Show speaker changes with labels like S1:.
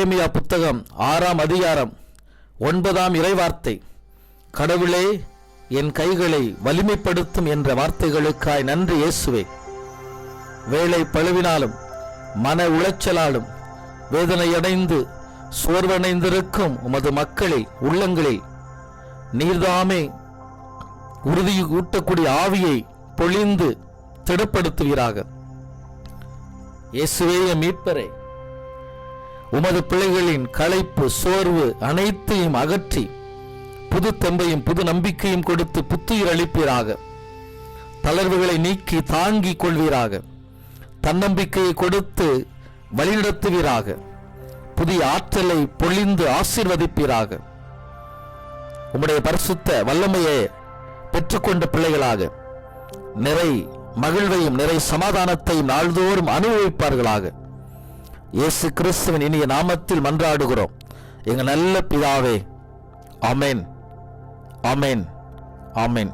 S1: எரேமியா புத்தகம் 6ஆம் அதிகாரம் 9ஆம் இறைவார்த்தை, கடவுளே என் கைகளை வலிமைப்படுத்தும் என்ற வார்த்தைகளுக்காய் நன்றி இயேசுவே. வேலை பழுவினாலும் மன உளைச்சலாலும் வேதனையடைந்து சோர்வடைந்திருக்கும் உமது மக்களில் உள்ளங்களில் நீர்தாமே உறுதி ஊட்டக்கூடிய ஆவியை பொழிந்து திடப்படுத்துவீராக. இயேசுவே மீட்பரே, உமது பிள்ளைகளின் களைப்பு சோர்வு அனைத்தையும் அகற்றி புது தெம்பையும் புது நம்பிக்கையும் கொடுத்து புத்துயிர் அளிப்பீராக. தளர்வுகளை நீக்கி தாங்கிக் கொள்வீராக. தன்னம்பிக்கையை கொடுத்து வழிநடத்துவீராக. புதிய ஆற்றலை பொழிந்து ஆசீர்வதிப்பீராக. உம்முடைய பரிசுத்த வல்லமையை பெற்றுக்கொண்ட பிள்ளைகளாக நிறை மகிழ்வையும் நிறை சமாதானத்தையும் நாள்தோறும் அனுபவிப்பார்களாக. இயேசு கிறிஸ்துவின் இனிய நாமத்தில் மன்றாடுகிறோம் எங்கள் நல்ல பிதாவே. ஆமென், ஆமென், ஆமென்.